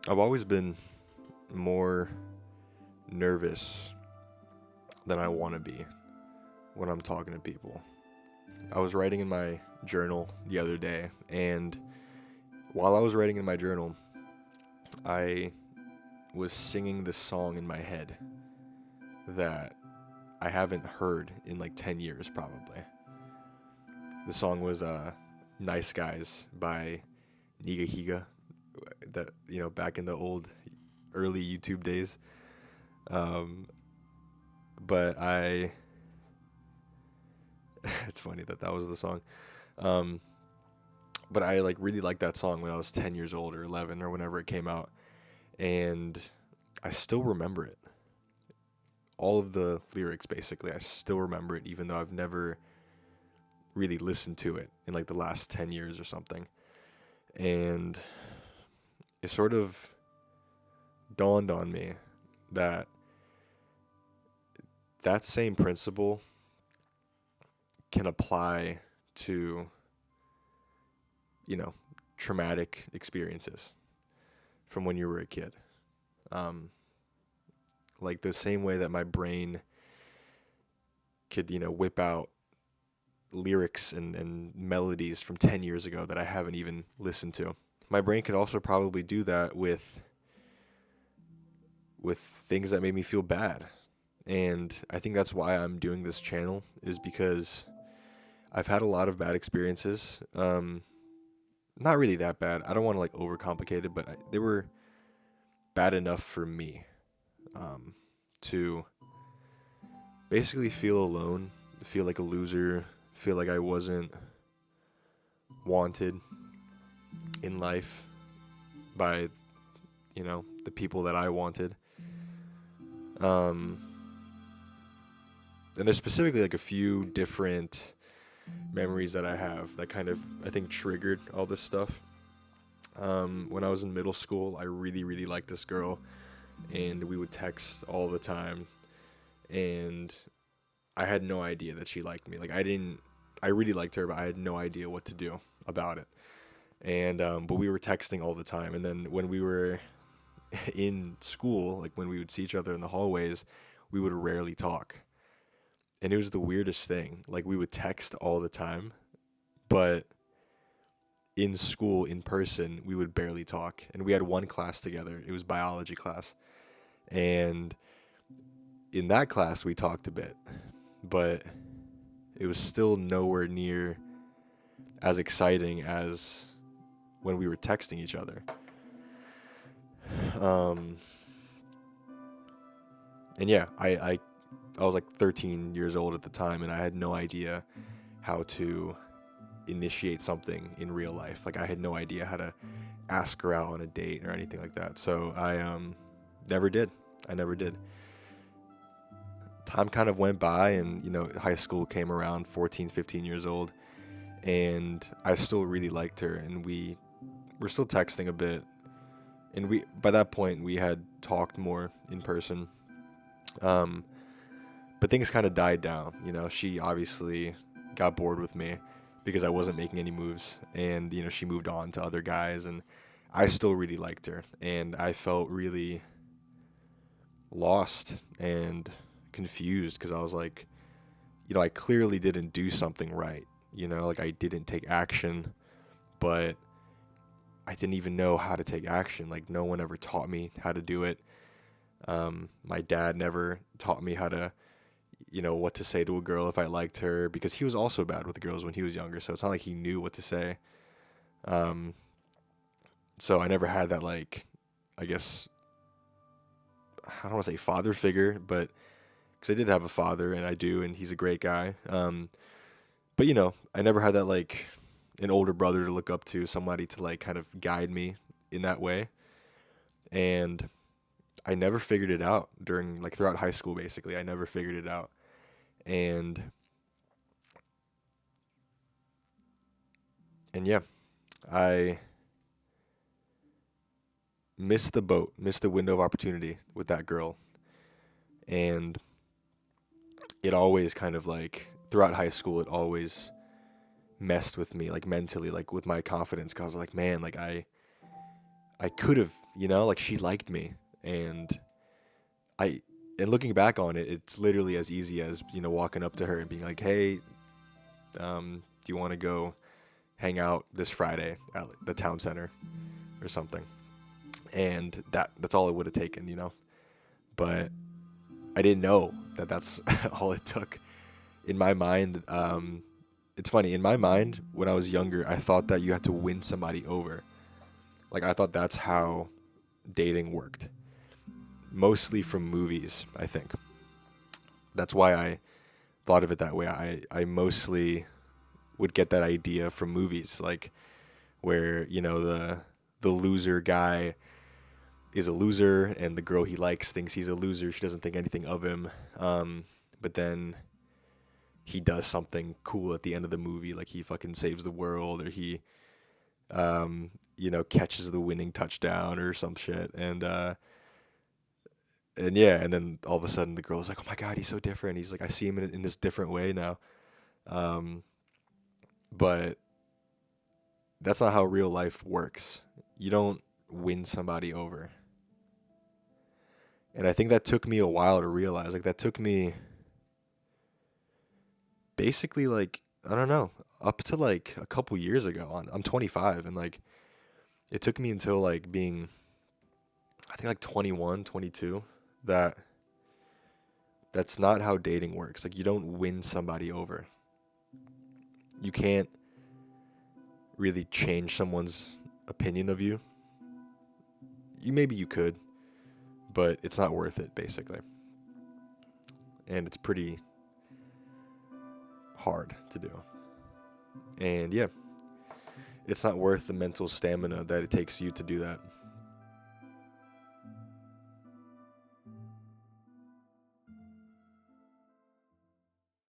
I've always been more nervous than I want to be when I'm talking to people. I was writing in my journal the other day, and while I was writing in my journal, I was singing this song in my head that I haven't heard in like 10 years probably. The song was Nice Guys by Niga Higa, that back in the old early YouTube days. Um, but I it's funny that that was the song. Um, but I like really liked that song when I was 10 years old or 11 or whenever it came out, and I still remember it. All of the lyrics basically, I still remember it even though I've never really listened to it in like the last 10 years or something. And it sort of dawned on me that that same principle can apply to, you know, traumatic experiences from when you were a kid. Um, like the same way that my brain could, whip out lyrics and melodies from 10 years ago that I haven't even listened to. My brain could also probably do that with things that made me feel bad. And I think that's why I'm doing this channel, is because I've had a lot of bad experiences. Not really that bad. I don't want to like overcomplicate it, but they were bad enough for me to basically feel alone, feel like a loser, feel like I wasn't wanted in life by, the people that I wanted. Um, and there's specifically like a few different memories that I have that kind of, I think, triggered all this stuff. When I was in middle school, I really, really liked this girl, and we would text all the time. And I had no idea that she liked me. Like, I really liked her, but I had no idea what to do about it. And, but we were texting all the time. And then when we were in school, like when we would see each other in the hallways, we would rarely talk. And it was the weirdest thing. Like, we would text all the time, but in school, in person, we would barely talk. And we had one class together. It was biology class. And in that class, we talked a bit, but it was still nowhere near as exciting as when we were texting each other. Um, and yeah, I was like 13 years old at the time, and I had no idea how to initiate something in real life. Like, I had no idea how to ask her out on a date or anything like that. So I never did. I never did. Time kind of went by, and high school came around, 14, 15 years old, and I still really liked her, and we were still texting a bit. And we by that point we had talked more in person. Um, but things kind of died down. She obviously got bored with me because I wasn't making any moves, and she moved on to other guys, and I still really liked her, and I felt really lost and confused because I was like, I clearly didn't do something right. Like, I didn't take action, but I didn't even know how to take action. Like, no one ever taught me how to do it. My dad never taught me how to, what to say to a girl if I liked her, because he was also bad with girls when he was younger. So it's not like he knew what to say. So I never had that, like, I guess, I don't want to say father figure, but because I did have a father, and I do, and he's a great guy. But I never had that, like, an older brother to look up to, somebody to like kind of guide me in that way. And I never figured it out throughout high school. Basically, I never figured it out. And yeah, I missed the boat, missed the window of opportunity with that girl. And it always kind of, like, throughout high school, it always messed with me, like, mentally, like with my confidence, because I was like, man, like, I I could have, like she liked me, and I and looking back on it, it's literally as easy as walking up to her and being like, "Hey, do you want to go hang out this Friday at the town center or something?" And that's all it would have taken. But I didn't know that that's all it took. In my mind, it's funny. In my mind, when I was younger, I thought that you had to win somebody over. Like I thought that's how dating worked. Mostly from movies, I think. That's why I thought of it that way. I mostly would get that idea from movies, like where the loser guy is a loser and the girl he likes thinks he's a loser. She doesn't think anything of him. But then he does something cool at the end of the movie, like he fucking saves the world, or he catches the winning touchdown or some shit. And yeah, and then all of a sudden the girl's like, "Oh my god, he's so different." He's like, "I see him in this different way now." Um, but that's not how real life works. You don't win somebody over. And I think that took me a while to realize. Like that took me basically like, I don't know, up to like a couple years ago. I'm 25, and like it took me until like being, I think like 21, 22, that that's not how dating works. Like you don't win somebody over. You can't really change someone's opinion of you. Maybe you could, but it's not worth it basically. And it's pretty hard to do. And yeah, it's not worth the mental stamina that it takes you to do that.